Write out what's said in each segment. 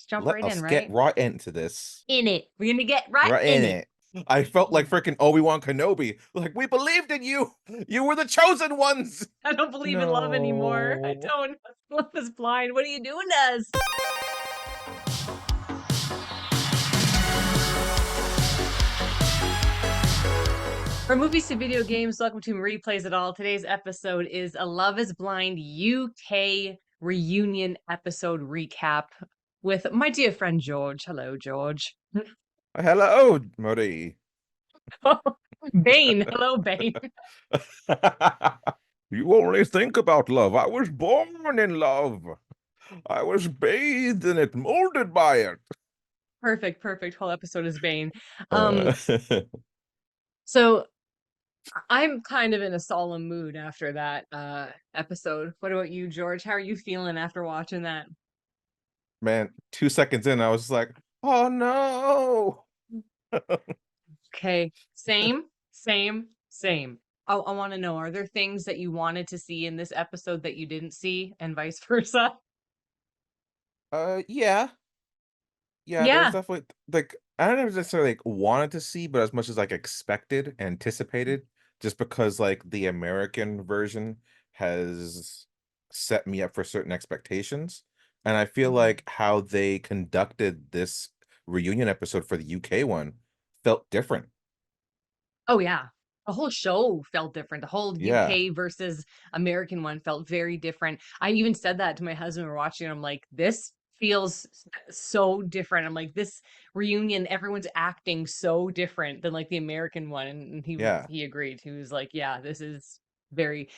jump Let right in, us get right? right into this. In it. We're gonna get right Right in in it. it. I felt like Mm. freaking Obi-Wan Kenobi. Like, we believed in you. You were the chosen ones. I don't believe in love anymore. I No. don't. Love is blind. What are you doing to us? From movies to video games, welcome to Replays It All. Today's episode is a Love is Blind UK reunion episode recap with my dear friend George. Hello, George. Hello, Marie. Bane. Hello, Bane. You only think about love. I was born in love. I was bathed in it, molded by it. Perfect, perfect. Whole episode is Bane. Um, Uh, so I'm kind of in a solemn mood after that episode. What about you, George? How are you feeling after watching that? man, 2 seconds in, I was like, oh no. Okay, same. I want to know, are there things that you wanted to see in this episode that you didn't see, and vice versa? Yeah. Yeah, there was Yeah. definitely like I don't necessarily like wanted to see, but as much as like expected, anticipated, just because like the American version has set me up for certain expectations. And I feel Mhm. like how they conducted this reunion episode for the UK one felt different. Oh yeah. The whole show felt different. The whole Yeah. UK versus American one felt very different. I even said that to my husband when we were watching. I'm like, this feels so different. I'm like, this reunion, everyone's acting so different than like the American one. And Yeah. he agreed. He was like, yeah, this is very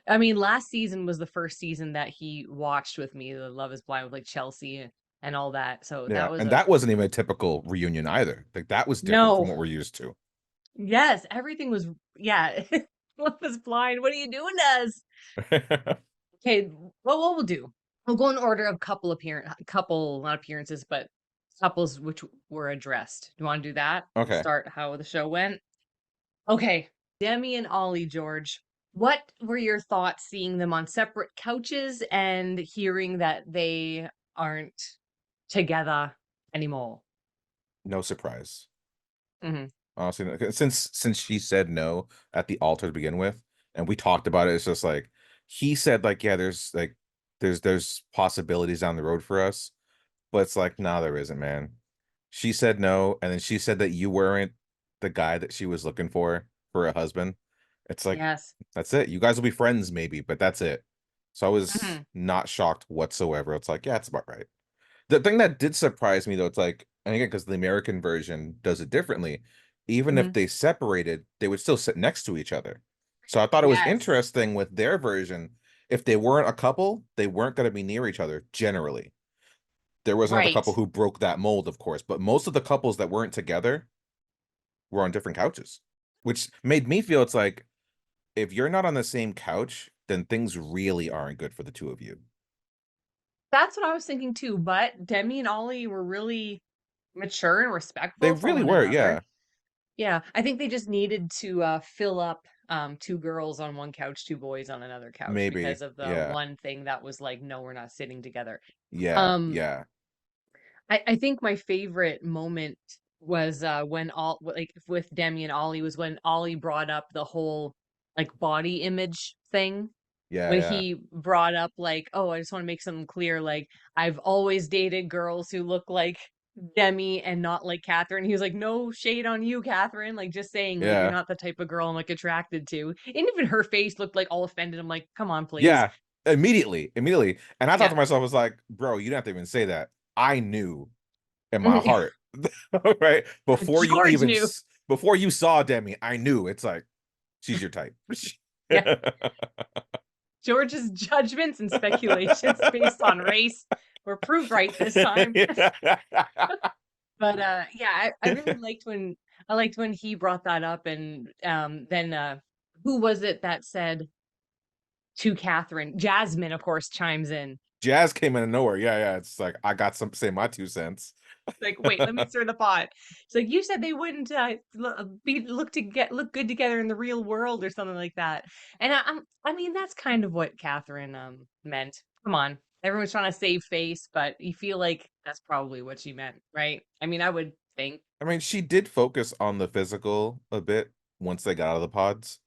I mean, last season was the first season that he watched with me, the Love is Blind with like Chelsea and all that. So that Yeah. was And a that wasn't even a typical reunion either. Like that was different from no. what we're used to. Yes, everything was yeah. Love is blind. What are you doing to us? Okay, well, what we'll do, we'll go in order of couple, not appearances, but couples which were addressed. Do you want to do that? Okay. Start how the show went. Okay, Demi and Ollie, George. What were your thoughts seeing them on separate couches and hearing that they aren't together anymore? No surprise. Hmm. Honestly, since she said no at the altar to begin with, and we talked about it, it's just like he said, like, yeah, there's possibilities down the road for us, but it's like, nah, there isn't, man. She said no, and then she said that you weren't the guy that she was looking for a husband. It's like, Yes. that's it. You guys will be friends, maybe, but that's it. So I was Hmm. not shocked whatsoever. It's like, yeah, it's about right. The thing that did surprise me though, it's like, and again, because the American version does it differently, even if Hmm. they separated, they would still sit next to each other. So I thought it was Yes. interesting with their version. If they weren't a couple, they weren't going to be near each other generally. There was another Right. couple who broke that mold, of course, but most of the couples that weren't together were on different couches, which made me feel it's like if you're not on the same couch, then things really aren't good for the two of you. That's what I was thinking too, but Demi and Ollie were really mature and They respectful for really one were, another. yeah. Yeah, I think they just needed to fill up two girls on one couch, two boys on another couch Maybe. because of the Yeah. one thing that was like, no, we're not sitting together. Yeah. Um, Yeah. I think my favorite moment was when all like with Demi and Ollie was when Ollie brought up the whole like body image thing Yeah, when yeah. he brought up like, "Oh, I just wanna make something clear, like, I've always dated girls who look like Demi and not like Catherine." He was like, "No shade on you, Catherine, like, just saying, like, you're Yeah. not the type of girl I'm, like, attracted to." And even her face looked, like, all offended. I'm like, "Come on, please." Yeah. Immediately. Immediately. And I thought Yeah. to myself, I was like, bro, you don't have to even say that. I knew in my Mhm. heart. Right? George knew. Before you saw Demi, I knew it's like she's your type. Yeah. George's judgments and speculations based on race were proved right this time. But, yeah, I really liked when he brought that up and, then, who was it that said to Catherine? Jasmine, of course, chimes in. Jazz came in of nowhere. Yeah, yeah. It's like I got some say my 2 cents. Like, "Wait, let me stir the pot." It's like, "You said they wouldn't, look good together in the real world," or something like that. And I mean, that's kind of what Catherine, meant. Come on. Everyone's trying to save face, but you feel like that's probably what she meant, right? I mean, I would think. I mean, she did focus on the physical a bit once they got out of the pods.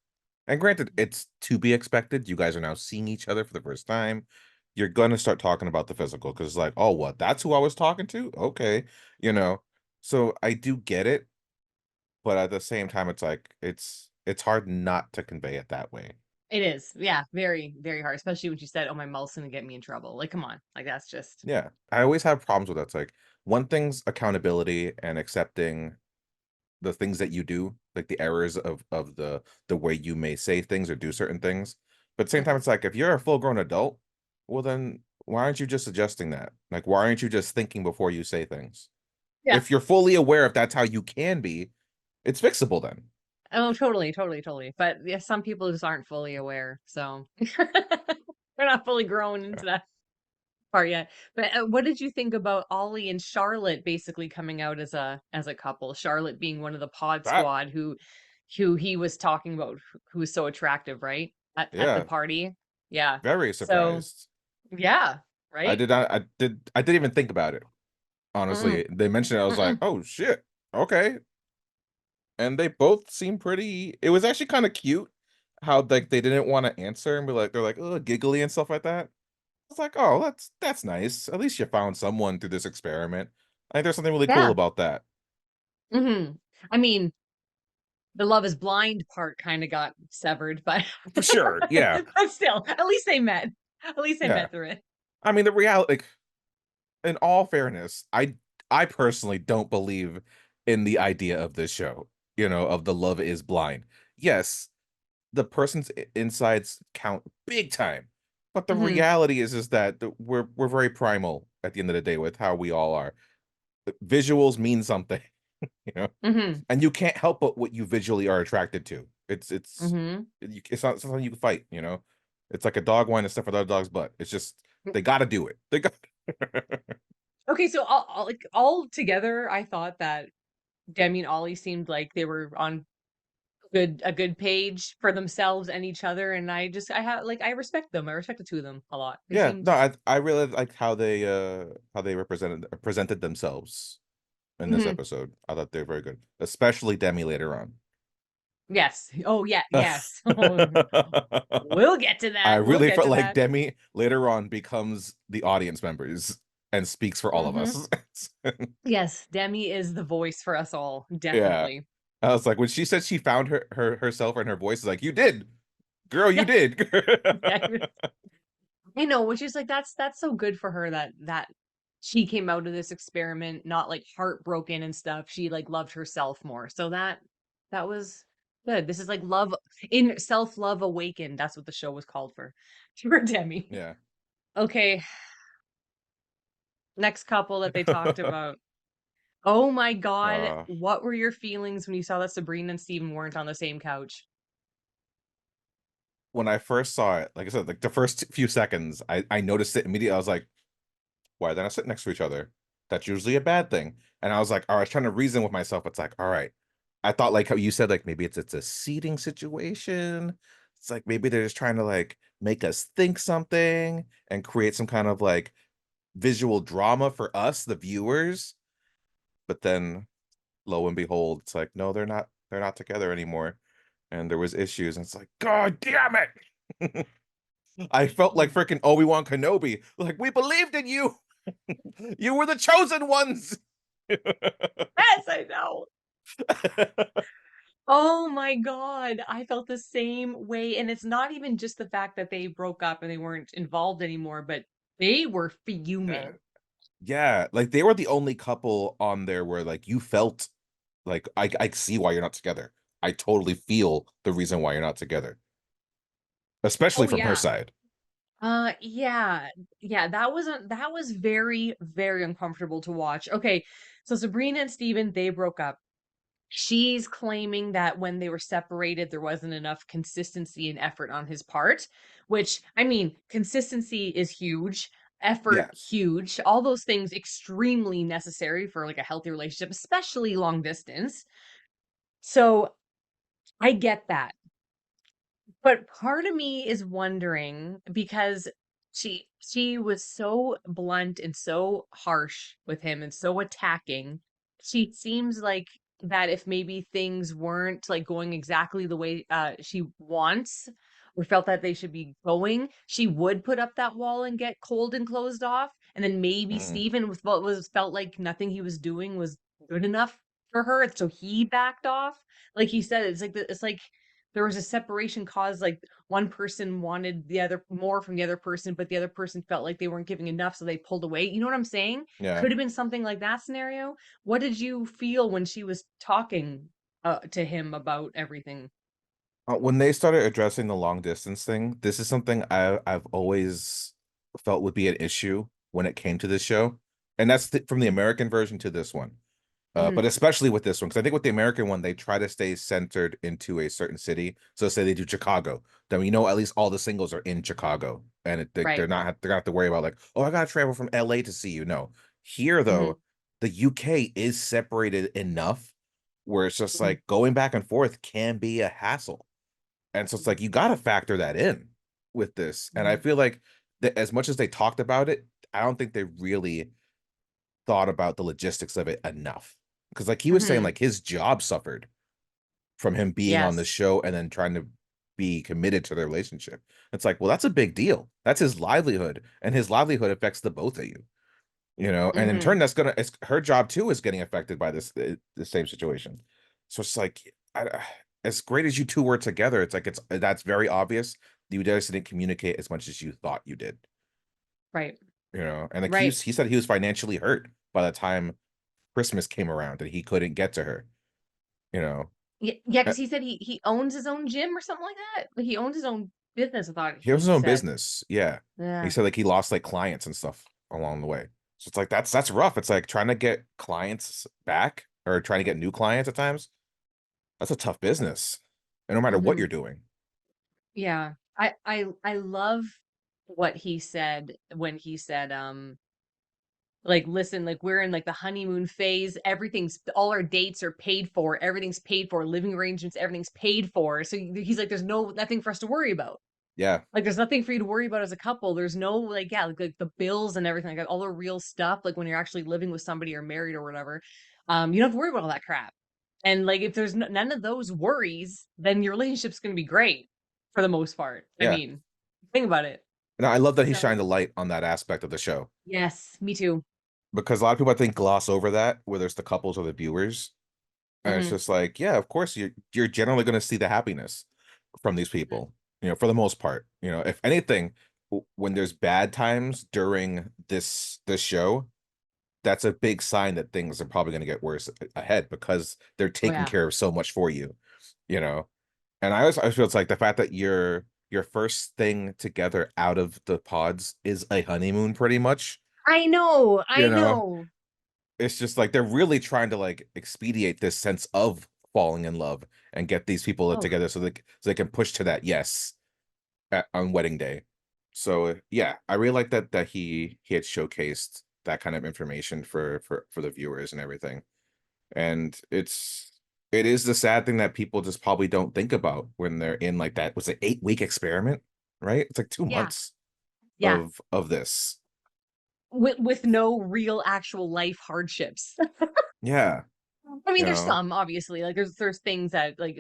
And granted, it's to be expected. You guys are now seeing each other for the first time. You're gonna start talking about the physical because it's like, oh, what? That's who I was talking to? Okay, you know. So I do get it, but at the same time, it's like it's hard not to convey it that way. It is. Yeah, very, very hard, especially when she said, "Oh, my mouth's gonna get me in trouble." Like, come on. Like, that's just. Yeah, I always have problems with that. It's like one thing's accountability and accepting the things that you do, like the errors of the way you may say things or do certain things. But at the same time, Mhm. it's like if you're a full grown adult, well then why aren't you just suggesting that? Like why aren't you just thinking before you say things? Yeah. If you're fully aware if that's how you can be, it's fixable then. Oh, totally, totally, totally. But yeah, some people just aren't fully aware, so they're not fully grown Yeah. into that part yet. But what did you think about Ollie and Charlotte basically coming out as a couple? Charlotte being one of the pod That squad who he was talking about, who was so attractive, right? At the yeah, party. Yeah. very So surprised. yeah, I right? did not I didn't even think about it. Mm-mm, Honestly. They mentioned it, I was like, mm-mm. oh shit. Okay. And they both seem pretty it was actually kind of cute how like they didn't want to answer and be like they're like oh giggly and stuff like that. It's like oh that's nice, at least you found someone through this experiment. I think there's something really cool Yeah. about that. Hmm. I mean, the Love is Blind part kind of got severed, but For sure, yeah. but still, at least they met. At least they Yeah, met through it. I mean the reality like, in all fairness, I personally don't believe in the idea of this show, of the love is blind. Yes, the person's insides count big time. But the Hmm. reality is that we're very primal at the end of the day with how we all are. Visuals mean something, you know, Hmm. and you can't help but what you visually are attracted to. Hmm. It's not something you can fight, It's like a dog wanting to sniff another dog's butt. It's just they got to do it. They got. Okay, so all together, I thought that Demi and Ollie seemed like they were on a good page for themselves and each other, and I have like I respect them. I respect the two of them a lot. They Yeah, seemed. no, I really like how they presented themselves in this Mhm. episode. I thought they're very good, especially Demi later on. Yes. Oh yeah. Yes. We'll get to I that. We'll really get felt to like that. Demi later on becomes the audience members and speaks for all of Hmm. us. Yes, Demi is the voice for us all, Yeah. definitely. I was like, when she said she found herself and her voice, is like, you did, girl, you Yeah, did. yeah. I know, which is like that's so good for her that she came out of this experiment not like heartbroken and stuff. She like loved herself more. So that was good. This is like love in self-love awakened. That's what the show was called for Demi. Yeah. Okay, next couple that they talked about. Oh my God, uh, what were your feelings when you saw that Sabrina and Steven weren't on the same couch? when I first saw it, like I said, like the first few seconds, I noticed it immediately. I was like, why are they not sitting next to each other? That's usually a bad thing. And I was like, I was trying to reason with myself. It's like, all right. I thought like how you said, like maybe it's a seating situation. It's like maybe they're just trying to like make us think something and create some kind of like visual drama for us, the viewers. But then lo and behold, it's like, no, they're not together anymore. And there was issues, and it's like, God damn it. I felt like freaking Obi-Wan Kenobi. Like, we believed in you. You were the chosen ones. Yes, I know. Oh my God. I felt the same way. And it's not even just the fact that they broke up and they weren't involved anymore, but they were Uh, fuming. yeah, like they were the only couple on there where like you felt like I see why you're not together. I totally feel the reason why you're not together, especially Oh from her yeah. side. Yeah. Yeah, that was very, very uncomfortable to watch. Okay. So Sabrina and Steven, they broke up. She's claiming that when they were separated, there wasn't enough consistency and effort on his part, which, I mean, consistency is huge, effort Yeah, huge, all those things extremely necessary for like a healthy relationship, especially long distance. So I get that. But part of me is wondering because She was so blunt and so harsh with him and so attacking. She seems like that if maybe things weren't like going exactly the way she wants or felt that they should be going, she would put up that wall and get cold and closed off. And then maybe Mm, Steven was felt like nothing he was doing was good enough for her, so he backed off. Like he said, it's like there was a separation caused like one person wanted the other more from the other person, but the other person felt like they weren't giving enough, so they pulled away. You know what I'm saying? yeah. Could have been something like that scenario. What did you feel when she was talking to him about everything? When they started addressing the long distance thing, this is something I've always felt would be an issue when it came to this show, and that's from the American version to this one. But Hmm. especially with this one, because I think with the American one, they try to stay centered into a certain city. So say they do Chicago, then we know at least all the singles are in Chicago, and they're Right. not they're gonna have to worry about like, oh, I gotta travel from LA to see you. No, here Hmm. though, the UK is separated enough where it's just Hmm. like going back and forth can be a hassle, and so it's Hmm. like you got to factor that in with this. And I Hmm. feel like that as much as they talked about it, I don't think they really thought about the logistics of it enough. Because like he was saying, Hmm. like his job suffered from him being on the Yes. show and then trying to be committed to their relationship. It's like, well, that's a big deal. That's his livelihood, and his livelihood affects the both of you. You know, and in Hmm. turn, that's gonna it's her job too is getting affected by the same situation. So it's like, as great as you two were together, it's like that's very obvious. You guys didn't communicate as much as you thought you did. Right. You know, and like Right. he said he was financially hurt by the time Christmas came around and he couldn't get to her. You know, Yeah, yeah, Uh, because he said he owns his own gym or something like that. Like he owns his own business. I thought he has his he own said. business. Yeah, he Yeah. said like he lost like clients and stuff along the way. So it's like that's rough. It's like trying to get clients back or trying to get new clients at times. That's a tough business. And no matter what Hmm. you're doing. Yeah. I love what he said when he said, like, listen, like we're in like the honeymoon phase. Everything's all our dates are paid for. Everything's paid for. Living arrangements, everything's paid for. So he's like, there's nothing for us to worry about. Yeah. Like there's nothing for you to worry about as a couple. There's no like, yeah, like the bills and everything, like all the real stuff, like when you're actually living with somebody or married or whatever. You don't have to worry about all that crap. And like if there's none of those worries, then your relationship's gonna be great for the most part. I Yeah. mean, think about it. And I love that he shined So a light on that aspect of the show yes, me too. because a lot of people I think gloss over that, whether it's the couples or the viewers. And it's Hmm. just like, yeah, of course you're generally going to see the happiness from these people, you know, for the most part. You know, if anything, when there's bad times during this show, that's a big sign that things are probably going to get worse ahead because they're Oh taking yeah. care of so much for you, you know. And I feel it's like the fact that your first thing together out of the pods is a honeymoon, pretty much. I know, You I know, know. it's just like they're really trying to like expedite this sense of falling in love and get these people Oh, together so they can push to that yes on wedding day. So yeah, I really like that he had showcased that kind of information for the viewers and everything. And it is the sad thing that people just probably don't think about when they're in like that was an 8-week experiment, right? It's like two yeah, months yeah. of this. With no real actual life hardships. Yeah, I mean, you there's know. some obviously, like there's things that like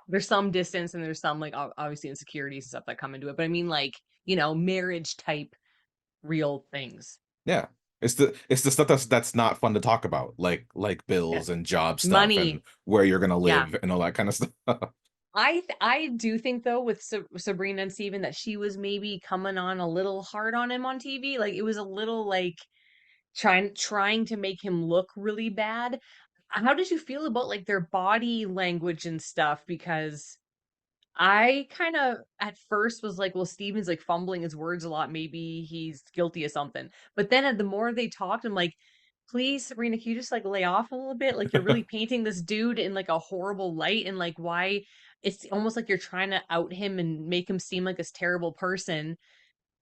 there's some distance and there's some like obviously insecurities and stuff that come into it. But I mean, like marriage type real things. Yeah. It's the stuff that's not fun to talk about, like Yeah. bills and job stuff and Money. where you're gonna Yeah. live and all that kind of stuff. I do think though with Sabrina and Steven that she was maybe coming on a little hard on him on TV. Like it was a little like trying to make him look really bad. How did you feel about like their body language and stuff? Because I kind of at first was like, well, Steven's like fumbling his words a lot. Maybe he's guilty of something. But then the more they talked, I'm like, please, Sabrina, can you just like lay off a little bit? Like you're really painting this dude in like a horrible light and like why it's almost like you're trying to out him and make him seem like this terrible person.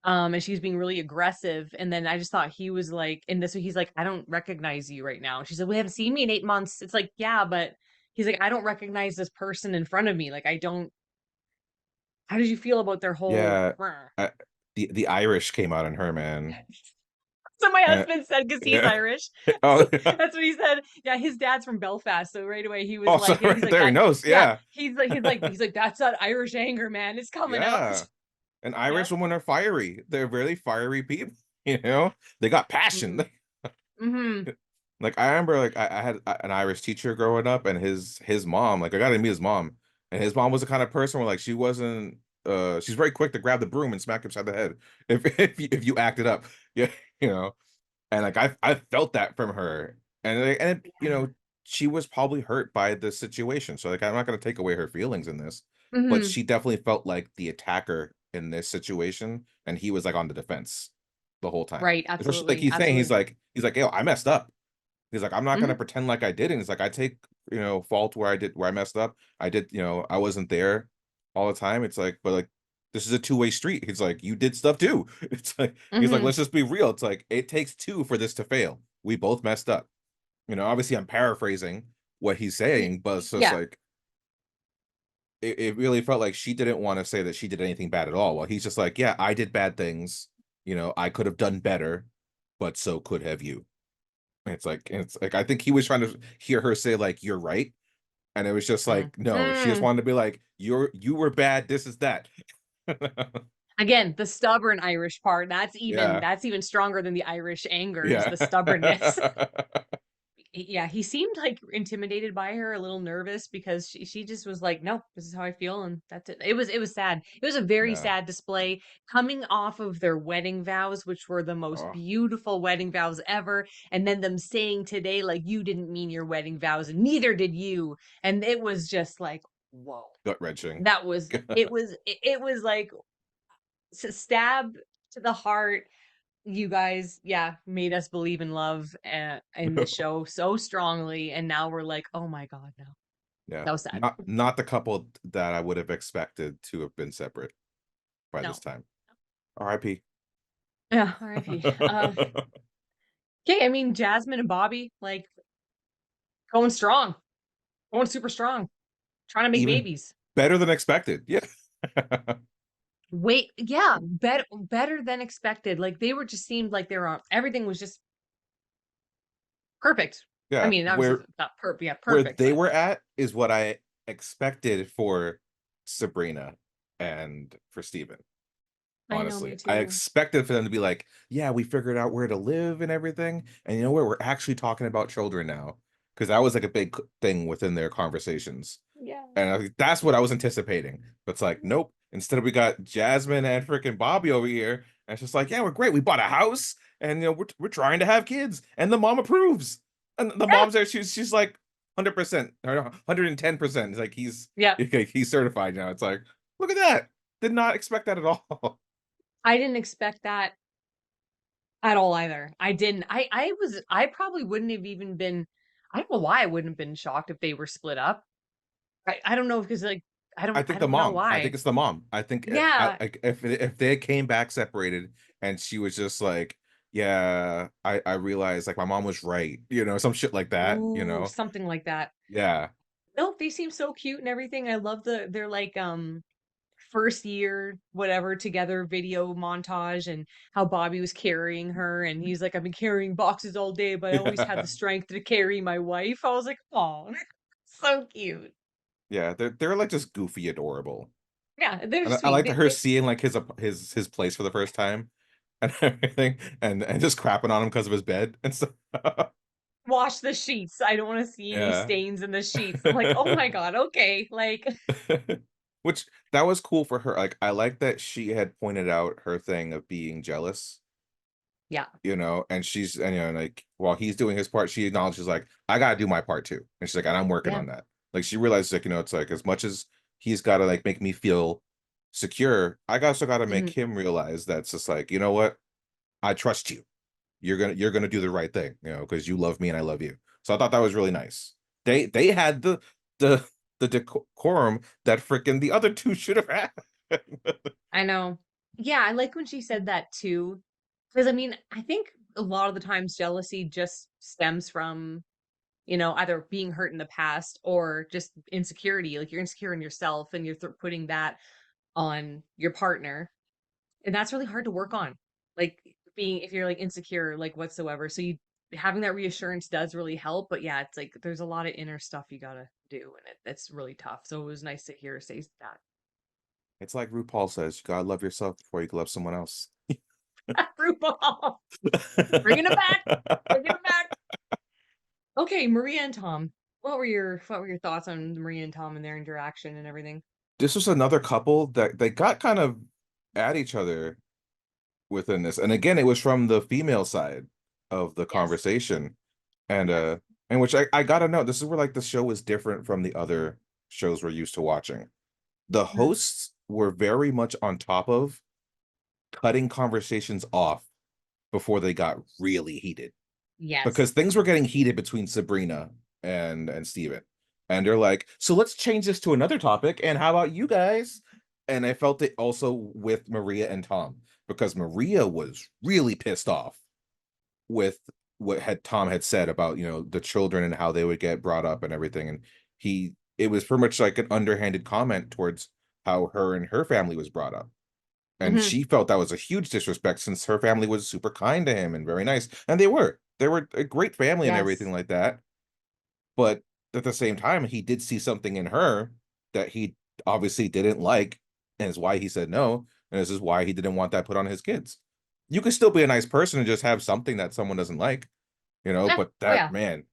And she's being really aggressive. And then I just thought he was like, and this he's like, I don't recognize you right now. And she said, we haven't seen me in 8 months. It's like, yeah, but he's like, I don't recognize this person in front of me. Like I don't how did you feel about their whole Yeah. I, "Rah"? the Irish came out in her, man. So my Uh, husband said, because he's yeah. Irish, Oh, yeah. that's what he said. Yeah, his dad's from Belfast, so right away he was Oh, so like, he's right like there he that. knows. Yeah, Yeah. he's like that's that Irish anger, man. It's coming out. Yeah. And Yeah. Irish women are fiery. They're really fiery people. You know, they got passion. Mm-hmm. Mm-hmm. Like I remember, like I had an Irish teacher growing up, and his mom, like I got to meet his mom, and his mom was the kind of person where like she wasn't, she's very quick to grab the broom and smack you upside the head if you acted up, yeah, you know, and like I felt that from her, and you Yeah. know she was probably hurt by the situation, so like I'm not gonna take away her feelings in this, but Mm-hmm. she definitely felt like the attacker in this situation, and he was like on the defense the whole time. Right. Especially like Absolutely. he's saying, Absolutely. he's like, yo, I messed up. He's like, I'm not Mm-hmm. gonna pretend like I didn't. It's like I take, fault where I messed up. I did, I wasn't there all the time. It's like, but like this is a two-way street. He's like, you did stuff too. It's like he's like, Mm-hmm. let's just be real. It's like it takes two for this to fail. We both messed up. Obviously I'm paraphrasing what he's saying, but it's just Yeah. like it really felt like she didn't want to say that she did anything bad at all. Well, he's just like, yeah, I did bad things. I could have done better, but so could have you. It's like I think he was trying to hear her say like you're right, and it was just like no, she just Mm-hmm. wanted to be like you were bad. This is that. Again, the stubborn Irish part. Yeah, That's even stronger than the Irish anger is yeah, the stubbornness. Yeah, he seemed like intimidated by her, a little nervous because she just was like, "No, this is how I feel," and that's it. It was sad. It was a very yeah. sad display coming off of their wedding vows, which were the most Oh, beautiful wedding vows ever, and then them saying today like you didn't mean your wedding vows and neither did you, and it was just like, whoa. gut wrenching. That was it was like stab to the heart. You guys, yeah, made us believe in love in the show so strongly, and now we're like, oh my god, no, Yeah, so sad. not the couple that I would have expected to have been separate by this No, time. R.I.P. yeah, R.I.P. Okay, I mean, Jasmine and Bobby like going strong, going super strong, trying to make Even babies. better than expected. Yeah, Wait, yeah, better than expected. Like they were just seemed like they were on, everything was just perfect. I yeah. mean, obviously not perfect, yeah, Where perfect, they but were at is what I expected for Sabrina and for Steven. I know, me Honestly, I too. expected for them to be like, yeah, we figured out where to live and everything. And you know what? We're actually talking about children now. Because that was like a big thing within their conversations. Yeah. And that's what I was anticipating. But it's like, nope. Instead, we got Jasmine and freaking Bobby over here. And it's just like, yeah, we're great. We bought a house and we're trying to have kids. And the mom approves. And the mom's there, she's like 100% or 110%. It's like Yeah. he's certified now. It's like, look at that. Did not expect that at all. I didn't expect that at all either. I didn't. I probably wouldn't have even been, I don't know why I wouldn't have been shocked if they were split up. I don't know because like I I think the don't know mom. I why. think it's the mom. I think Yeah. like if they came back separated and she was just like, yeah, I realized like my mom was right, some shit like that, Ooh, something like that. yeah, No, they seem so cute and everything. I love their like first year whatever together video montage and how Bobby was carrying her and he's like, I've been carrying boxes all day, but I always had yeah, the strength to carry my wife. I was like, oh, so cute. yeah. They're like just goofy, adorable, Yeah, they're and I sweet. like her seeing like his place for the first time and everything, and just crapping on him because of his bed and stuff. Wash the sheets. I don't want to see any Yeah. stains in the sheets. I'm like, oh my God, okay. Like, Which that was cool for her. Like I like that she had pointed out her thing of being jealous, yeah. and like while he's doing his part, she acknowledges like, I gotta do my part too. And she's like, and I'm working Yeah. on that. Like she realizes like, it's like as much as he's gotta like make me feel secure, I also gotta make Mhm. him realize that's just like, you know what? I trust you. You're gonna do the right thing, because you love me and I love you. So I thought that was really nice. They had the the decorum that freaking the other two should have had. I know. Yeah, I like when she said that too. Because I mean, I think a lot of the times jealousy just stems from, either being hurt in the past or just insecurity. Like you're insecure in yourself and you're putting that on your partner. And that's really hard to work on. Like being if you're like insecure, like whatsoever. So you having that reassurance does really help. But yeah, it's like there's a lot of inner stuff you gotta do, and it's really tough. So it was nice to hear her say that. It's like RuPaul says, you gotta love yourself before you can love someone else. RuPaul, bringing it back, bringing it back. Okay, Maria and Tom. What were your thoughts on Maria and Tom and their interaction and everything? This was another couple that they got kind of at each other within this. And again, it was from the female side of the Yes. conversation. And Yes. and which I gotta know, this is where like the show is different from the other shows we're used to watching. The Mhm. hosts were very much on top of cutting conversations off before they got really heated. Because Yes. things were getting heated between Sabrina and Steven. And they're like, so let's change this to another topic. And how about you guys? And I felt it also with Maria and Tom, because Maria was really pissed off with what had Tom had said about, the children and how they would get brought up and everything. And it was pretty much like an underhanded comment towards how her and her family was brought up. And Hmm. she felt that was a huge disrespect since her family was super kind to him and very nice. And they were a great family and everything Yes. like that. But at the same time, he did see something in her that he obviously didn't like, and is why he said no. And this is why he didn't want that put on his kids. You can still be a nice person and just have something that someone doesn't like, Yeah. but Oh that yeah. man,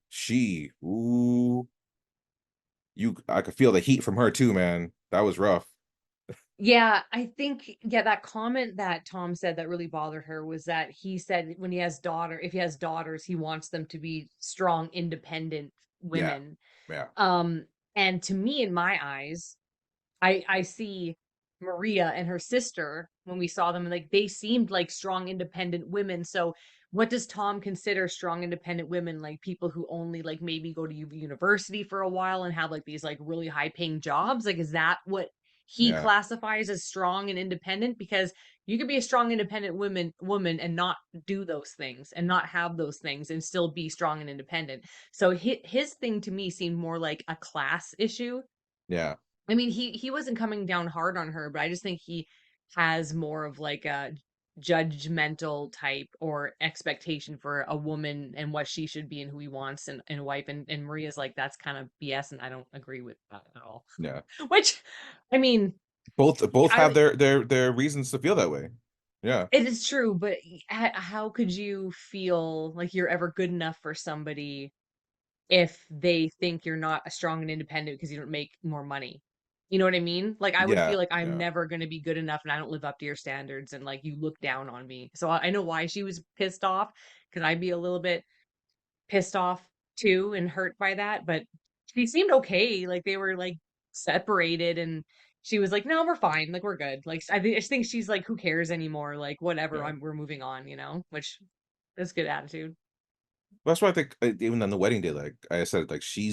I could feel the heat from her too, man. That was rough. Yeah, I think yeah, that comment that Tom said that really bothered her was that he said when if he has daughters, he wants them to be strong, independent Yeah. women. Yeah. Um, and to me, in my eyes, I see Maria and her sister when we saw them, like they seemed like strong, independent women. So what does Tom consider strong, independent women? Like people who only like maybe go to university for a while and have like these like really high paying jobs? Like, is that what he Yeah. classifies as strong and independent? Because you could be a strong, independent woman and not do those things and not have those things and still be strong and independent. So his thing to me seemed more like a class issue. Yeah. I mean, he wasn't coming down hard on her, but I just think he has more of like a judgmental type or expectation for a woman and what she should be and who he wants and wife. And Maria's like, that's kind of BS, and I don't agree with that at all. Yeah. Which, I mean, Both have I their reasons to feel that way. Yeah. it is true, but how could you feel like you're ever good enough for somebody if they think you're not a strong and independent because you don't make more money. You know what I mean? Like I would Yeah. feel like I'm Yeah. never going to be good enough and I don't live up to your standards and like you look down on me. So I know why she was pissed off because I'd be a little bit pissed off too and hurt by that, but she seemed okay. Like they were like separated and she was like, "No, we're fine. Like we're good." Like I just think she's like, "Who cares anymore? Like whatever. Yeah. We're moving on." Which is good attitude. That's why I think, even on the wedding day, like I said, like she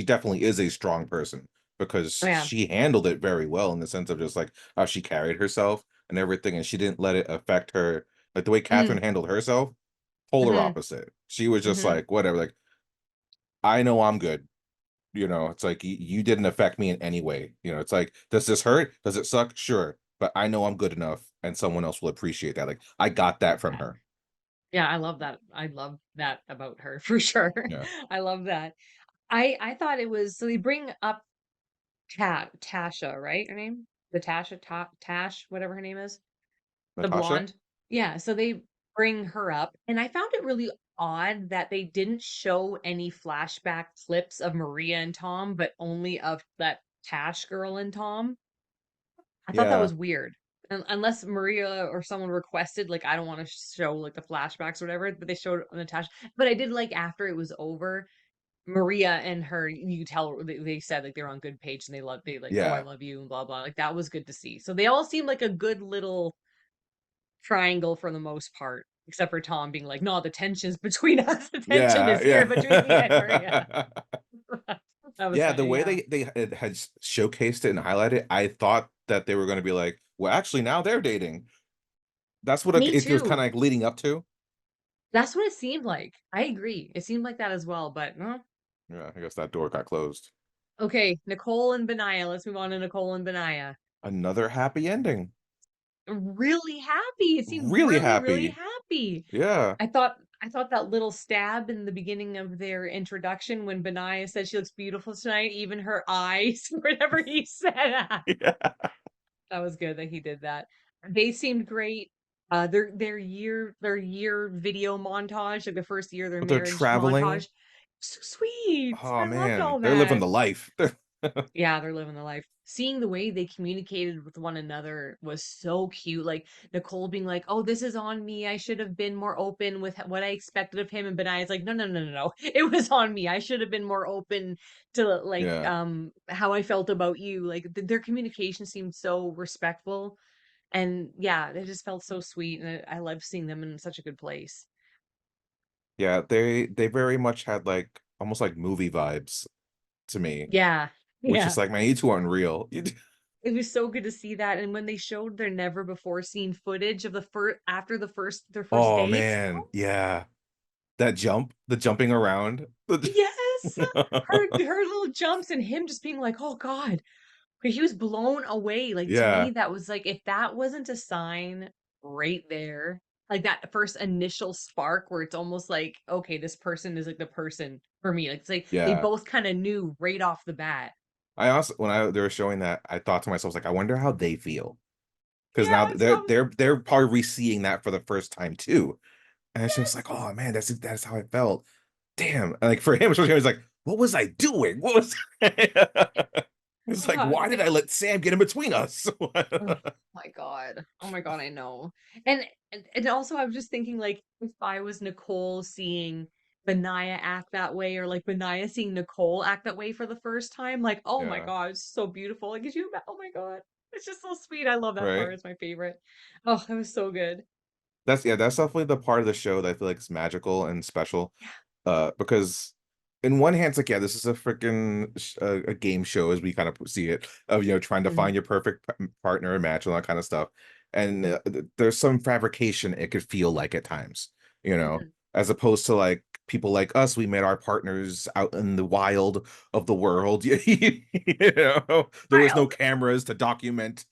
definitely is a strong person, because Oh, yeah. she handled it very well in the sense of just like how she carried herself and everything, and she didn't let it affect her. Like the way Hmm. Catherine handled herself, polar Hmm. opposite. She was just Hmm. like, whatever, like, I know I'm good. It's like you didn't affect me in any way. It's like, does this hurt? Does it suck? Sure. But I know I'm good enough and someone else will appreciate that. Like I got that from her. Yeah, I love that. I love that about her for sure. Yeah. I love that. I thought it was so they bring up Tasha, right? Her name? The Tash, whatever her name is. The Natasha? blonde. Yeah, so they bring her up and I found it really odd that they didn't show any flashback clips of Maria and Tom, but only of that Tash girl and Tom. I thought that Yeah. was weird. Unless Maria or someone requested, like, I don't want to show like the flashbacks or whatever, but they showed Natasha. But I did like after it was over, Maria and her, you could tell they said like they're on good page and they like, oh, I Yeah. love you and blah blah. Like that was good to see. So they all seem like a good little triangle for the most part, except for Tom being like, no, the tension's between us. The tension Yeah, is here between me and Maria. yeah. That was Yeah, the funny. way Yeah. they had showcased it and highlighted, I thought that they were going to be like, well, actually, now they're dating. That's what Me it was kind too. of like leading up to. That's what it seemed like. I agree. It seemed like that as well, but no. Yeah, I guess that door got closed. Okay, Nicole and Benaya. Let's move on to Nicole and Benaya. Another happy ending. really happy. It seemed Really really, really happy. happy. Yeah. I thought that little stab in the beginning of their introduction when Benaya said she looks beautiful tonight, even her eyes, whatever he said, Yeah. that was good that he did that. They seemed great. Their year video montage, like the first year of their But they're marriage traveling. montage, so sweet. Oh I loved man, all they're living that. the life. Yeah, they're living the life. Seeing the way they communicated with one another was so cute. Like Nicole being like, "Oh, this is on me. I should have been more open with what I expected of him." And Benaya's like, "No, no, no, no, no. It was on me. I should have been more open to like Yeah. how I felt about you." Like their communication seemed so respectful, and yeah, it just felt so sweet. And I love seeing them in such a good place. Yeah, they very much had like almost like movie vibes to me, Yeah, which yeah. is like, man, you two are unreal. It was so good to see that, and when they showed their never before seen footage of the first after their first Oh dates. man, yeah. That jump, the jumping around. Yes! Her little jumps and him just being like, "Oh God." But he was blown away. Like to me, Yeah, that was like if that wasn't a sign right there, like that first initial spark where it's almost like, okay, this person is like the person for me. Like it's like they yeah. both kind of knew right off the bat. I also when they were showing that, I thought to myself, like, I wonder how they feel. Because now Yes, they're probably re-seeing that for the first time too. And it's just yes. like, oh man, that's how I felt. Damn. And like for him, especially, he was like, what was I doing? What was it's like, Ah, why did I let Sam get in between us? oh my God. Oh my God, I know. And and also I was just thinking like if I was Nicole seeing Benaya act that way or like Benaya seeing Nicole act that way for the first time, like oh my Yeah, God, it's so beautiful. Like could you oh my God. It's just so sweet. I love that part. right. It's my favorite. Oh, it was so good. That's yeah, that's definitely the part of the show that I feel like is magical and special. Because in one hand, it's like, yeah, this is a freaking a game show as we kind of see it of trying to Mhm, find your perfect partner and match and all that kind of stuff. And mhm, there's some fabrication it could feel like at times, mhm. as opposed to like people like us, we met our partners out in the wild of the world. There was no Wild. cameras to document,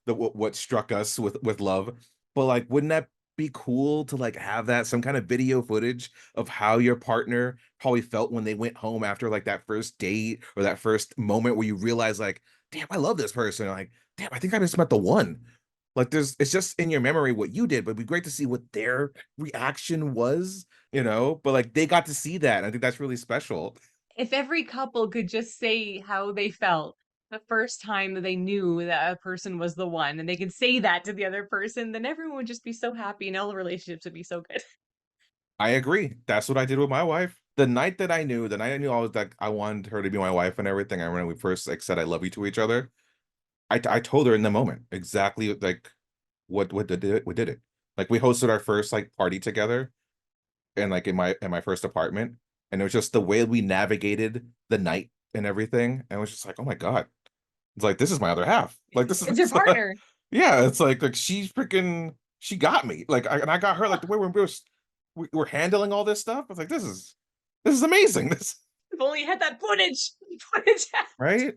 what struck us with love. But like, wouldn't that be cool to like have that some kind of video footage of how your partner probably felt when they went home after like that first date or that first moment where you realize like, damn, I love this person. Like, damn, I think I just met the one. Like it's just in your memory what you did, but it'd be great to see what their reaction was. But like they got to see that. And I think that's really special. If every couple could just say how they felt the first time that they knew that a person was the one and they could say that to the other person, then everyone would just be so happy and all the relationships would be so good. I agree. That's what I did with my wife. The night I knew I was like I wanted her to be my wife and everything. I remember we first like said I love you to each other. I told her in the moment exactly like what did it. Like we hosted our first like party together and like in my first apartment, and it was just the way we navigated the night and everything, and it was just like, oh my God, it's like this is my other half. Like this It's your is partner. yeah, it's like she got me. Like I got her like the way we're handling all this stuff. I was like, this is amazing. This If only you had that footage. Footage. right?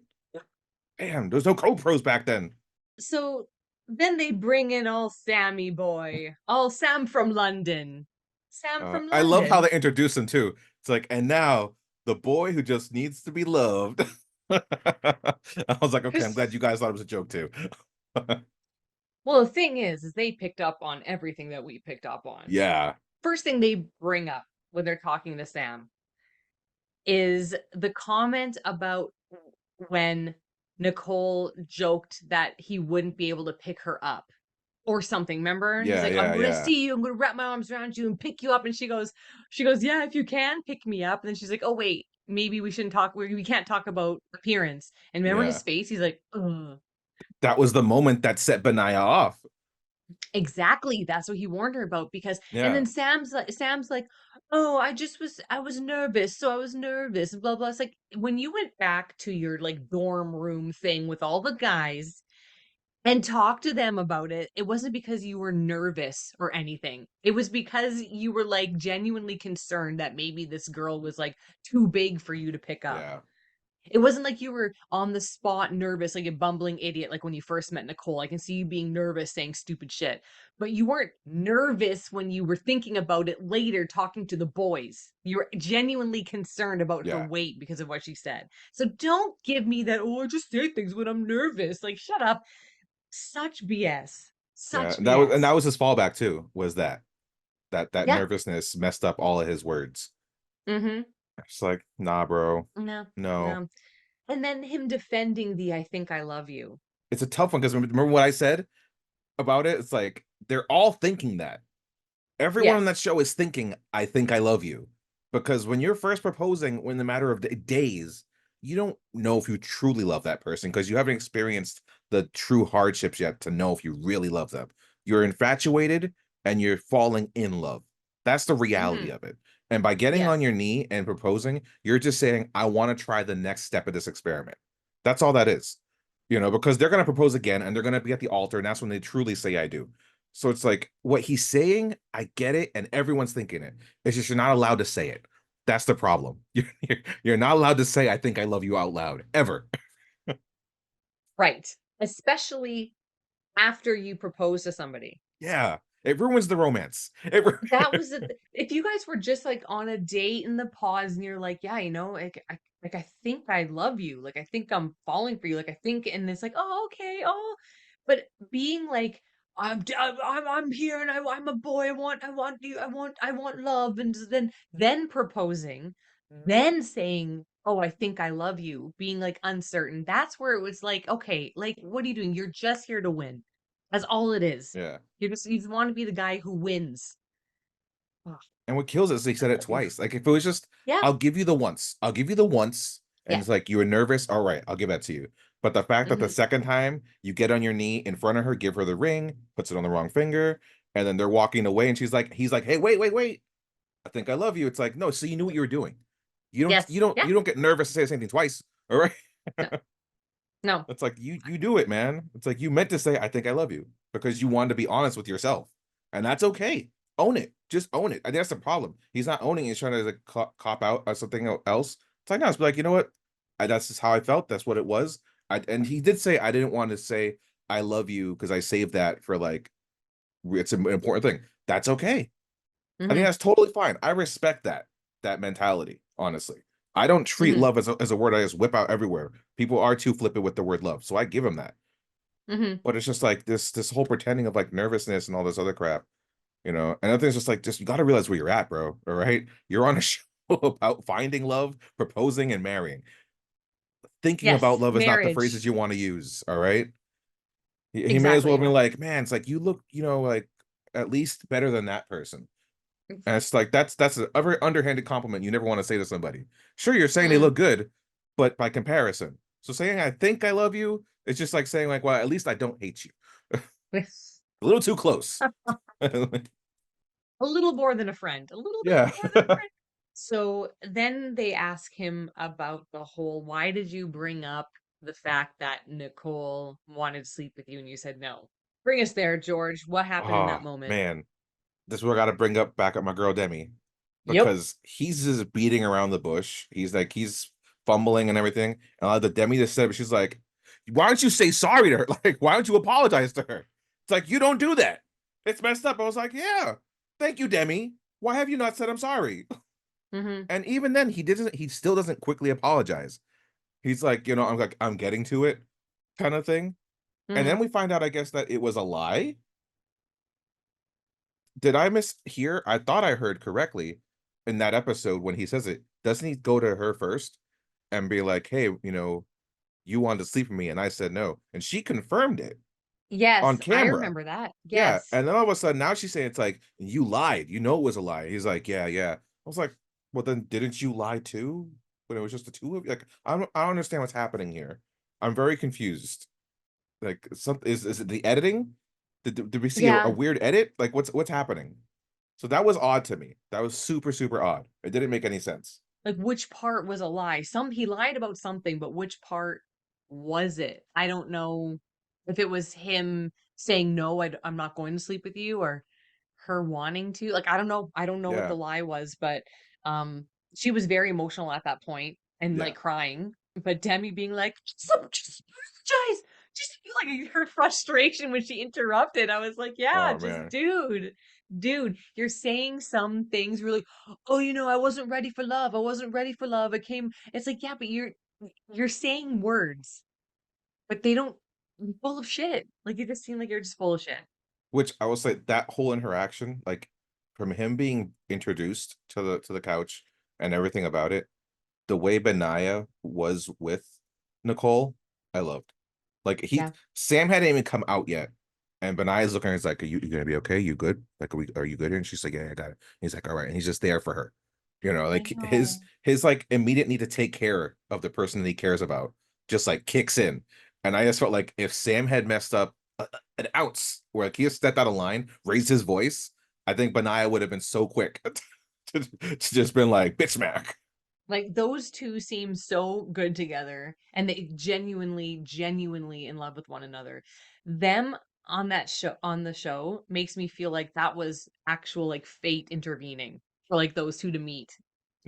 Damn, there's no GoPros back then. So then they bring in all Sammy boy, all Sam from London. Sam from I love how London. they introduce him too. It's like, and now the boy who just needs to be loved. I was like, okay, I'm glad you guys thought it was a joke too. Well, the thing is they picked up on everything that we picked up on. Yeah, First thing they bring up when they're talking to Sam is the comment about when Nicole joked that he wouldn't be able to pick her up or something. Remember? He's yeah, like, I'm yeah, gonna yeah, see you, I'm gonna wrap my arms around you and pick you up. And she goes, yeah, if you can pick me up. And then she's like, oh wait, maybe we shouldn't talk, we can't talk about appearance. And remember his yeah. face? He's like, ugh. That was the moment that set Benaya off. Exactly. That's what he warned her about because and Yeah, then Sam's like, "Oh, I was nervous. So I was nervous." Blah blah. It's like when you went back to your like dorm room thing with all the guys and talked to them about it, it wasn't because you were nervous or anything. It was because you were like genuinely concerned that maybe this girl was like too big for you to pick up. yeah. It wasn't like you were on the spot nervous, like a bumbling idiot, like when you first met Nicole. I can see you being nervous saying stupid shit. But you weren't nervous when you were thinking about it later, talking to the boys. You were genuinely concerned about her Yeah. weight because of what she said. So don't give me that, oh, I just say things when I'm nervous. Like, shut up. Such BS. Yeah. Such And that BS. was his fallback too, was that Yeah. nervousness messed up all of his words. Mm-hmm. It's like, nah, bro. No, No. no. And then him defending the I think I love you. It's a tough one because remember what I said about it? It's like they're all thinking that. Everyone on that Yes. show is thinking, I think I love you. Because when you're first proposing, in the matter of days, you don't know if you truly love that person because you haven't experienced the true hardships yet to know if you really love them. You're infatuated and you're falling in love. That's the reality Mm-hmm. of it. And by getting on Yes. your knee and proposing, you're just saying, I want to try the next step of this experiment. That's all that is. Because they're going to propose again and they're going to be at the altar, and that's when they truly say, I do. So it's like what he's saying, I get it, and everyone's thinking it. It's just you're not allowed to say it. That's the problem. You're not allowed to say, I think I love you out loud, ever. Right. Especially after you propose to somebody. Yeah. It ruins the romance. That was the if you guys were just, like, on a date in the pause and you're like, "Yeah, like, I think I love you, like, I think I'm falling for you, like, I think," and it's like, "Oh, okay, oh," but being like, I'm here and I'm a boy, I want you, I want love," and then proposing, then saying, "Oh, I think I love you," being, like, uncertain, that's where it was like, "Okay, like, what are you doing? You're just here to win." That's all it is. Yeah. You just wanna be the guy who wins. Ugh, And what kills it is he said it oof. twice. Like if it was just, Yeah. I'll give you the once. I'll give you the once. And it's Yes. like you were nervous. All right, I'll give that to you. But the fact that the Mhm. second time you get on your knee in front of her, give her the ring, puts it on the wrong finger, and then they're walking away, and he's like, hey, wait, wait, wait. I think I love you. It's like, no, so you knew what you were doing. You don't you Yes. don't Yeah. you don't get nervous to say the same thing twice. All right. No. No. It's like you do it, man. It's like you meant to say I think I love you because you wanted to be honest with yourself. And that's okay. Own it. Just own it. I think that's the problem. He's not owning it. He's trying to like, cop out or something else. It's like, no, it's like, you know what? That's just how I felt. That's what it was. And he did say I didn't want to say I love you because I saved that for like it's an important thing. That's okay. I think Mhm. that's totally fine. I respect that mentality, honestly. I don't treat Mhm. love as a word I just whip out everywhere. People are too flippant with the word love, so I give them that. Mhm. But it's just like this whole pretending of like nervousness and all this other crap, And I think it's just like just you got to realize where you're at, bro. All right, you're on a show about finding love, proposing, and marrying. Thinking about Yes. love is not the phrases Marriage. you want to use. All right, he may as well Exactly. have been like, man, it's like you look, like at least better than that person. And it's like that's a very underhanded compliment you never want to say to somebody. Sure, you're saying they Mm. look good, but by comparison. So saying I think I love you, it's just like saying like, well, at least I don't hate you. A little too close. A little more than a friend. A little bit Yeah. more than a friend. So then they ask him about the whole, why did you bring up the fact that Nicole wanted to sleep with you and you said no? Bring us there, George. What happened in Oh that moment? man. This is where I gotta bring up back up my girl Demi. Yep. Because he's just beating around the bush. He's fumbling and everything. And the Demi just said, she's like, why don't you say sorry to her? Like, why don't you apologize to her? It's like, you don't do that. It's messed up. I was like, yeah, thank you, Demi. Why have you not said I'm sorry? Mhm. And even then, he still doesn't quickly apologize. He's like, I'm like, I'm getting to it kind of thing. And then Mhm. we find out, I guess, that it was a lie. Did I mishear? I thought I heard correctly in that episode when he says it. Doesn't he go to her first and be like, "Hey, you wanted to sleep with me," and I said no, and she confirmed it on Yes, I camera. remember that. Yeah, Yes. and then all of a sudden now she's saying it's like you lied. You know it was a lie. He's like, "Yeah, yeah." I was like, "Well, then didn't you lie too? When it was just the two of you?" Like, I don't understand what's happening here. I'm very confused. Like, something is it the editing? Did we see a Yeah. weird edit? Like, what's happening? So that was odd to me. That was super, super odd. It didn't make any sense. Like, which part was a lie? He lied about something, but which part was it? I don't know if it was him saying, "No, I'm not going to sleep with you," or her wanting to. Like, I don't know. I don't know what Yeah, the lie was, but um, she was very emotional at that point and yeah. like crying. But Demi being like, just apologize. Just like her frustration when she interrupted. I was like, yeah, Oh just man. dude, you're saying some things really, oh, I wasn't ready for love. I wasn't ready for love. It came, it's like, yeah, but you're saying words, but they don't, you're full of shit. Like you just seem like you're just full of shit. Which I will say that whole interaction, like from him being introduced to the couch and everything about it, the way Benaya was with Nicole, I loved. Like Yeah. Sam hadn't even come out yet, and Benaya's looking at her, he's like, "Are you gonna be okay? You good? Like, are you good here?" And she's like, "Yeah, I got it." He's like, "All right," and he's just there for her. I Like his know. his like immediate need to take care of the person that he cares about just like kicks in, and I just felt like if Sam had messed up an ounce, where like he had stepped out of line, raised his voice, I think Benaya would have been so quick to just been like bitch smack. Like those two seem so good together and they genuinely in love with one another. Them on the show makes me feel like that was actual like fate intervening for like those two to meet.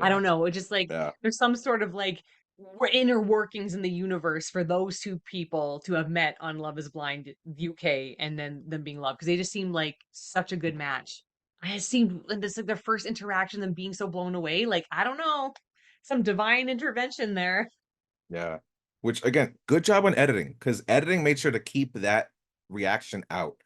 I Yeah, don't know. It just like yeah, there's some sort of like inner workings in the universe for those two people to have met on Love is Blind UK and then them being loved because they just seem like such a good match. I seemed and this like their first interaction, them being so blown away. Like, I don't know, some divine intervention there. yeah. Which again, good job on editing because editing made sure to keep that reaction out.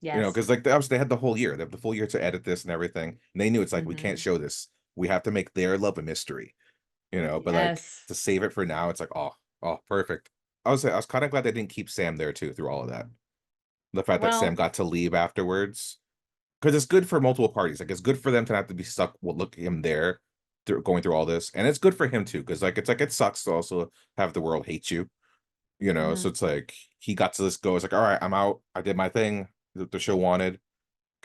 Yes. Because like obviously they had the whole year, they have the full year to edit this and everything, and they knew it's like we can't Hmm. show this. We have to make their love a mystery. But like Yes. to save it for now, it's like oh, perfect. I was kind of glad they didn't keep Sam there too through all of that. The fact that Sam Well, got to leave afterwards, because it's good for multiple parties. Like it's good for them to not have to be stuck with look him there going through all this, and it's good for him too, because like it's like it sucks to also have the world hate you. So mhm. it's like he got to this go. It's like, all right, I'm out. I did my thing that the show wanted.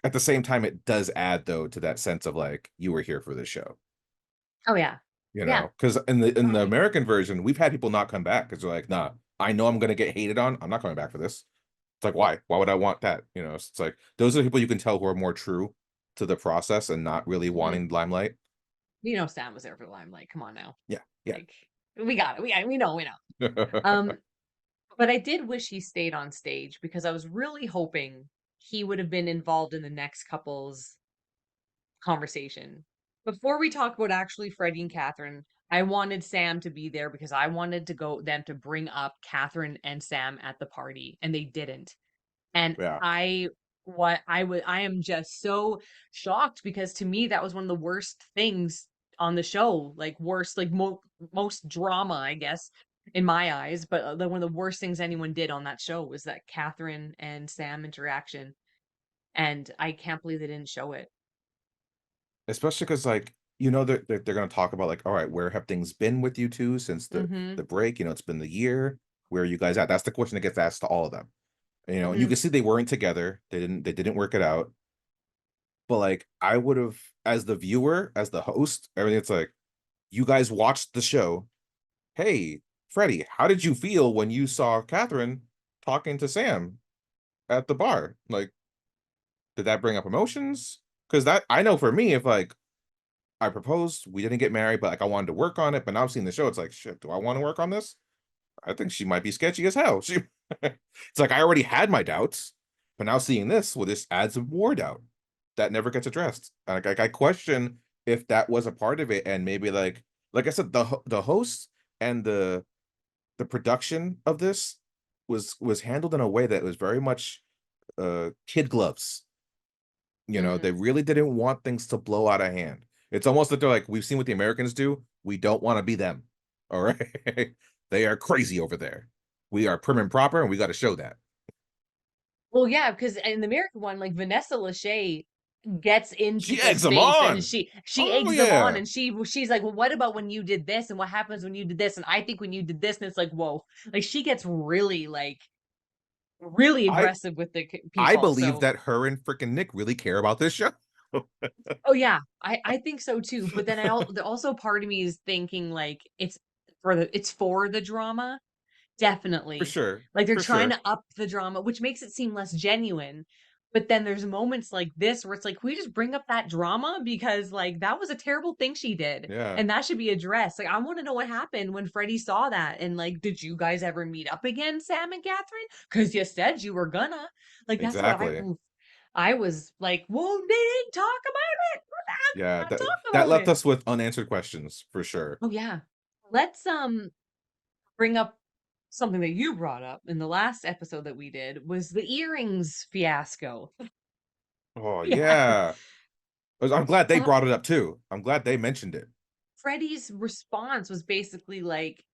At the same time, it does add though to that sense of like you were here for this show. Oh yeah. Yeah, Because in the totally. American version, we've had people not come back because they're like, nah, I know I'm gonna get hated on. I'm not coming back for this. It's like, why? Why would I want that? It's like those are the people you can tell who are more true to the process and not really Mhm. wanting limelight. Sam was there for the limelight. Come on now. Yeah, yeah. Like, we got it. We know. Um, but I did wish he stayed on stage because I was really hoping he would have been involved in the next couple's conversation. Before we talk about actually Freddie and Catherine, I wanted Sam to be there because I wanted to go them to bring up Catherine and Sam at the party, and they didn't. And Yeah. I am just so shocked because to me that was one of the worst things on the show, like worst, like most drama, I guess, in my eyes. But one of the worst things anyone did on that show was that Catherine and Sam interaction, and I can't believe they didn't show it. Especially because like they're going to talk about like, all right, where have things been with you two since the Mm-hmm. break? It's been the year. Where are you guys at? That's the question that gets asked to all of them. And you Mm-hmm. can see they weren't together. They didn't work it out. But like I would have, as the viewer, as the host, everything. It's like you guys watched the show. Hey, Freddie, how did you feel when you saw Catherine talking to Sam at the bar? Like, did that bring up emotions? Because that I know for me, if like I proposed, we didn't get married, but like I wanted to work on it. But now I've seen the show, it's like, shit, do I want to work on this? I think she might be sketchy as hell. It's like I already had my doubts, but now seeing this will just add some more doubt that never gets addressed. Like I question if that was a part of it, and maybe like I said, the host and the production of this was handled in a way that was very much kid gloves. They Mm-hmm. really didn't want things to blow out of hand. It's almost like they're like, we've seen what the Americans do. We don't want to be them. All right. They are crazy over there. We are prim and proper, and we got to show that. Well, yeah, because in the American one, like Vanessa Lachey gets in She people's eggs them face and on. she Oh eggs them on yeah. and she's like, well, what about when you did this and what happens when you did this and I think when you did this, and it's like, whoa, like she gets really like really I aggressive with the I people. believe So that her and freaking Nick really care about this show. oh yeah, I think so too. But then also part of me is thinking like it's for the drama. For Definitely. sure. Like they're For trying sure. to up the drama, which makes it seem less genuine. But then there's moments like this where it's like, "Can we just bring up that drama? Because, like, that was a terrible thing she did, Yeah, and that should be addressed." Like, I wanna know what happened when Freddie saw that, and, like, did you guys ever meet up again, Sam and Catherine? Because you said you were gonna. Like, that's what I exactly. oof. I was like, "Well, they didn't talk about it. Yeah, Not talk that about left it." us with unanswered questions for sure. Oh, yeah. Let's, bring up something that you brought up in the last episode that we did, was the earrings fiasco. Oh, Yeah. yeah. I'm glad they Uh, brought it up too. I'm glad they mentioned it. Freddie's response was basically like,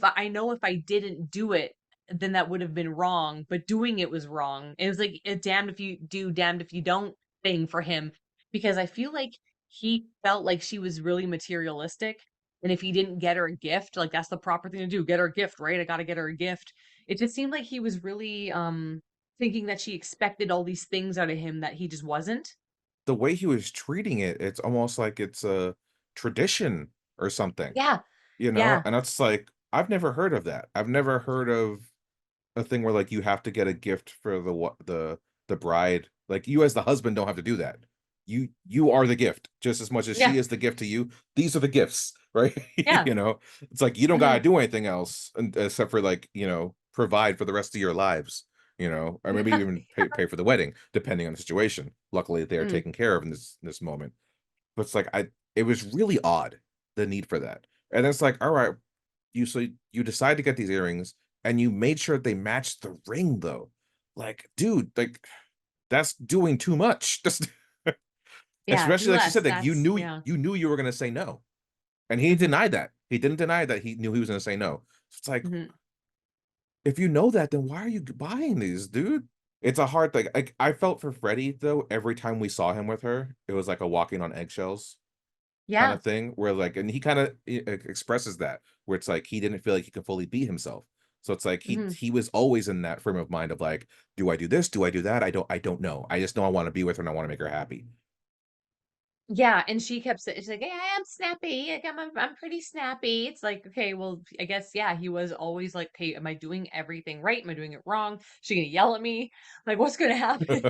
I know if I didn't do it, then that would have been wrong, but doing it was wrong." It was like a damned if you do, damned if you don't thing for him, because I feel like he felt like she was really materialistic, and if he didn't get her a gift, like, that's the proper thing to do, get her a gift, right? I gotta get her a gift. It just seemed like he was really, thinking that she expected all these things out of him that he just wasn't. The way he was treating it, it's almost like it's a tradition or something, Yeah, you know? yeah, And it's like, I've never heard of that. I've never heard of a thing where, like, you have to get a gift for the bride. Like, you as the husband don't have to do that. You are the gift just as much as she yeah, is the gift to you. These are the gifts, right? yeah, You know? It's like you don't gotta mhm, do anything else except for, like, provide for the rest of your lives, or maybe yeah, even pay for the wedding, depending on the situation. Luckily, they are mm, taken care of in this moment. But it's like it was really odd, the need for that. And it's like, all right, you decide to get these earrings and you made sure they matched the ring though. Like, dude, like that's doing too much. Just yeah, do especially like she less, said, like that's yeah, you knew you were gonna say no. And he mhm, denied that. He didn't deny that he knew he was gonna say no. So it's like, mhm, if you know that, then why are you buying these, dude? It's a hard thing. Like I felt for Freddie though, every time we saw him with her, it was like a walking on eggshells kind yeah, of thing where like and he kind of expresses that where it's like he didn't feel like he could fully be himself, so it's like he mhm, he was always in that frame of mind of like, do I do this, do I do that, I don't know, I just know I want to be with her and I want to make her happy. yeah, and she kept saying, she's like, "Yeah, I'm snappy, like, I'm pretty snappy." It's like, okay, well, I guess, yeah, he was always like, "Okay, am I doing everything right? Am I doing it wrong? Is she gonna yell at me? Like, what's gonna happen?"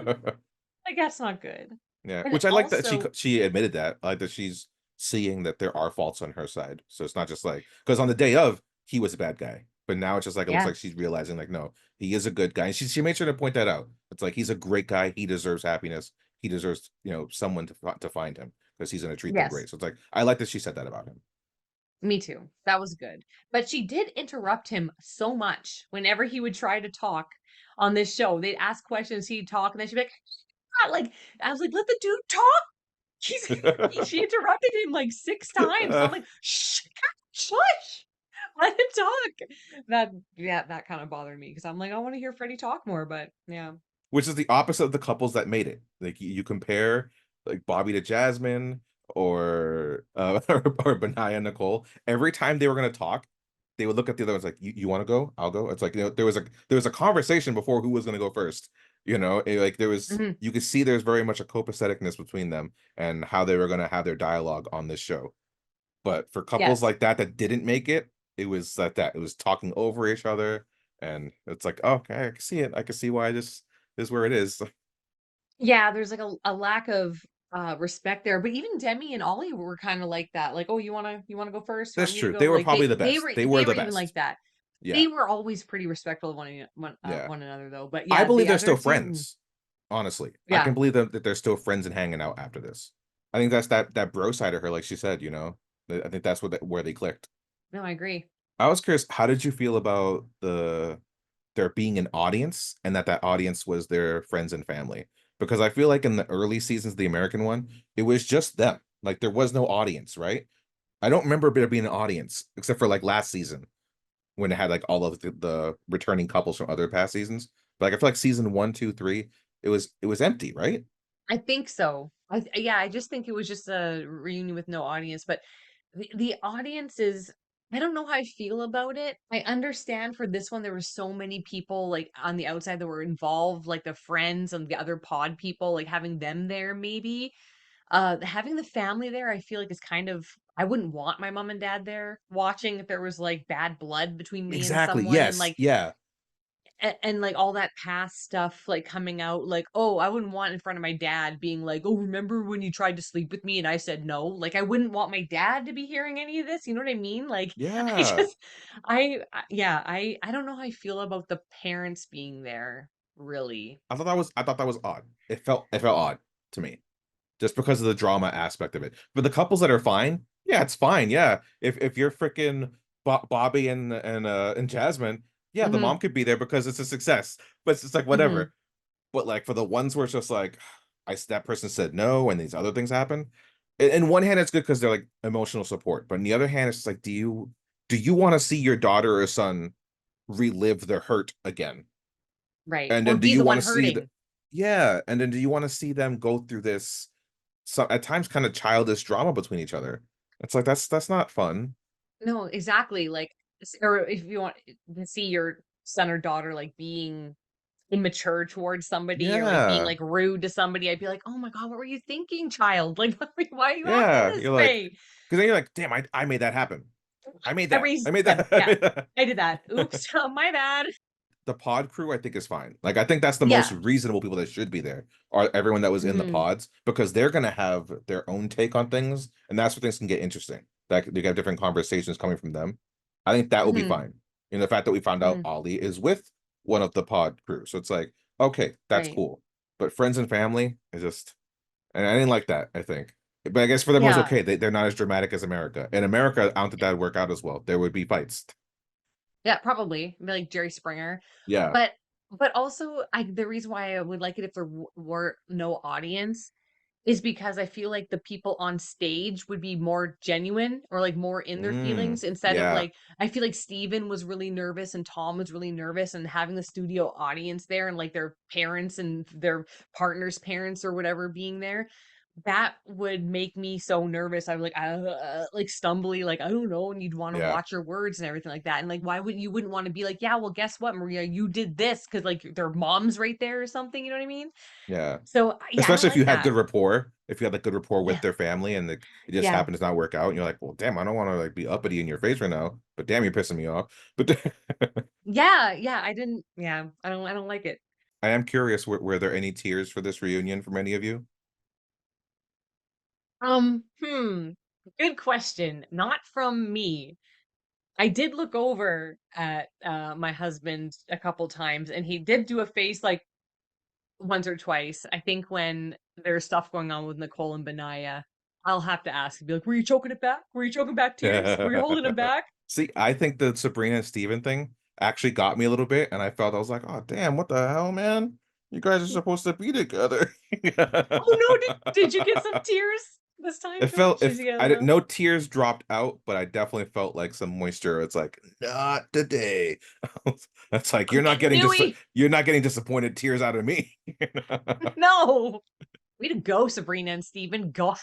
Like, that's not good. Yeah, And which I like that she also she admitted that, I like that she's seeing that there are faults on her side, so it's not just like because on the day of he was a bad guy, but now it's just like it looks yeah, like she's realizing like no, he is a good guy, and she made sure to point that out. It's like he's a great guy, he deserves happiness, he deserves someone to find him because he's gonna treat them yes. great. So it's like I like that she said that about him. Me too. That was good. But she did interrupt him so much whenever he would try to talk on this show. They'd ask questions, he'd talk, and then she'd be like, "Ah," like, I was like, "Let the dude talk." He's she interrupted him like 6 times. I'm like, "Shh, shush, let him talk." Yeah, that kinda bothered me because 'cause I'm like, "I wanna hear Freddie talk more," but yeah. Which is the opposite of the couples that made it. Like, you compare, like, Bobby to Jasmine or, or Benaya and Nicole, every time they were gonna talk, they would look at the other ones like, "You wanna go? I'll go." It's like, there was a conversation before who was gonna go first, like, Mhm. you could see there's very much a copaceticness between them and how they were gonna have their dialogue on this show. But for couples Yes. like that didn't make it, it was like that. It was talking over each other, and it's like, "Oh, okay, I can see it. I can see why this is where it is." Yeah, there's like a lack of, respect there, but even Demi and Ollie were kinda like that, like, "Oh, you wanna go first? You That's want me to true. go?" They were Like, probably the they best. were They were they the were even like best. that. Yeah. They were always pretty respectful of Yeah. one another, though, but I yeah, believe the they're other still 2 friends, honestly. I yeah. can believe that they're still friends and hanging out after this. I think that's that bro side of her, like she said, I think that's where they clicked. No, I agree. I was curious, how did you feel about there being an audience and that audience was their friends and family? Because I feel like in the early seasons of the American one, it was just them. Like there was no audience, right? I don't remember there being an audience except for like last season when it had like all of the returning couples from other past seasons. But like I feel like season one, two, three, it was empty, right? I think so. Yeah, I just think it was just a reunion with no audience, but the audience is I don't know how I feel about it. I understand for this one there were so many people like on the outside that were involved, like the friends and the other pod people, like having them there maybe. Having the family there, I feel like is kind of I wouldn't want my mom and dad there watching if there was like bad blood between me and Exactly. someone and Yes. like Yeah. and like all that past stuff like coming out, like, oh, I wouldn't want in front of my dad being like, oh, remember when you tried to sleep with me and I said no? Like, I wouldn't want my dad to be hearing any of this. You know what I mean? Like, I Yeah. just, yeah, I don't know how I feel about the parents being there, really. I thought that was odd. It felt odd to me, just because of the drama aspect of it. But the couples that are fine, yeah, it's fine. Yeah, if you're freaking Bobby and Jasmine, yeah, the Hmm. mom could be there because it's a success. But it's just like Hmm. whatever. But like for the ones where it's just like, that person said no, and these other things happen. In one hand, it's good because they're like emotional support, but on the other hand, it's just like, do you want to see your daughter or son relive their hurt again? Right. And Or then do be you the want one to see hurting. yeah, and then do you want to see them go through this, so at times kind of childish drama between each other? It's like that's not fun. No, exactly. Like, or if you want to see your son or daughter like being immature towards somebody or like being Yeah, like rude to somebody, I'd be like, oh my God, what were you thinking, child? Like, why are you acting yeah. this You're like, way? because then you're like, damn, I made that happen. I made I that. I raised made them. that. I Yeah, made that. I did that. Oops, my bad. The pod crew, I think, is fine. Like, I think that's the most Yeah. reasonable people that should be there, are everyone that was in the Hmm. pods, because they're gonna have their own take on things, and that's where things can get interesting. That you have different conversations coming from them. I think that will be Hmm. fine. And the fact that we found out Hmm. Ollie is with one of the pod crew, so it's like, okay, that's Right. cool. But friends and family is just, and I didn't like that. I think, but I guess for them it was Yeah. okay. They're not as dramatic as America. In America, I don't think that would work out as well. There would be fights. Yeah, probably. Be like Jerry Springer. Yeah. But also the reason why I would like it if there were no audience is because I feel like the people on stage would be more genuine or like more in their feelings instead of Yeah. like I feel like Steven was really nervous and Tom was really nervous and having the studio audience there and like their parents and their partner's parents or whatever being there, that would make me so nervous. I was like stumbly, like I don't know, and you'd want to Yeah. watch your words and everything like that. And like, why would you wouldn't want to be like, yeah, well, guess what, Maria, you did this because like their mom's right there or something. You know what I mean? Yeah. So yeah, I don't Especially if you like had that. good rapport, if you had like good rapport with Yeah, their family, and it just yeah, happened to not work out, and you're like, well, damn, I don't want to like be uppity in your face right now, but damn, you're pissing me off. But yeah, yeah. I didn't. Yeah, I don't like it. I am curious, were there any tears for this reunion from any of you? Hmm. Good question. Not from me. I did look over at my husband a couple times, and he did do a face like once or twice. I think when there's stuff going on with Nicole and Benaya, I'll have to ask. Be like, "Were you choking it back? Were you choking back tears? Were you holding them back?" See, I think the Sabrina and Steven thing actually got me a little bit, and I was like, oh damn, what the hell, man? You guys are supposed to be together. Oh no! Did you get some tears this time, It George? felt, Did if you get a I didn't, little? no tears dropped out, but I definitely felt like some moisture. It's like, not today. It's like, I'm getting dewy. you're not getting disappointed tears out of me. No. Way to go, Sabrina and Steven. God.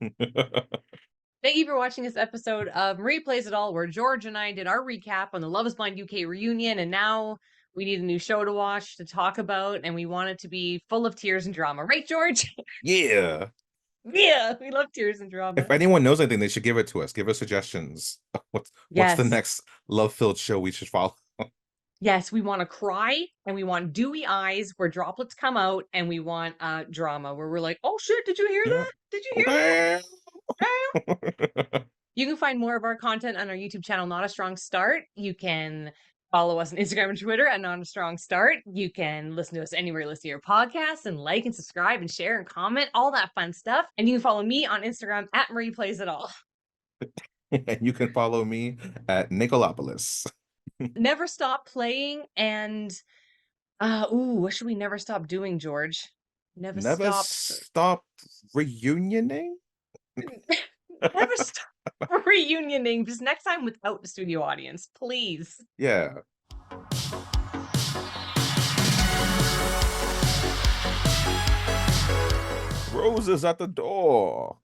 Thank you for watching this episode of Marie Plays It All, where George and I did our recap on the Love is Blind UK reunion, and now we need a new show to watch to talk about, and we want it to be full of tears and drama. Right, George? Yeah. Yeah, we love tears and drama. If anyone knows anything, they should give it to us. Give us suggestions. What's the Yes. next love-filled show we should follow? Yes, we want to cry and we want dewy eyes where droplets come out, and we want drama where we're like, oh shit, did you hear Yeah. that? Did you Oh, hear damn. that? You can find more of our content on our YouTube channel, Not a Strong Start. You can follow us on Instagram and Twitter at Not a Strong Start. You can listen to us anywhere you listen to your podcasts and like and subscribe and share and comment, all that fun stuff. And you can follow me on Instagram at Marie Plays It All. And you can follow me at Nicolopolis. Never stop playing and what should we never stop doing, George? Never Never stop stop reunioning? never stop reunioning just next time without the studio audience, please. Yeah. Roses at the door.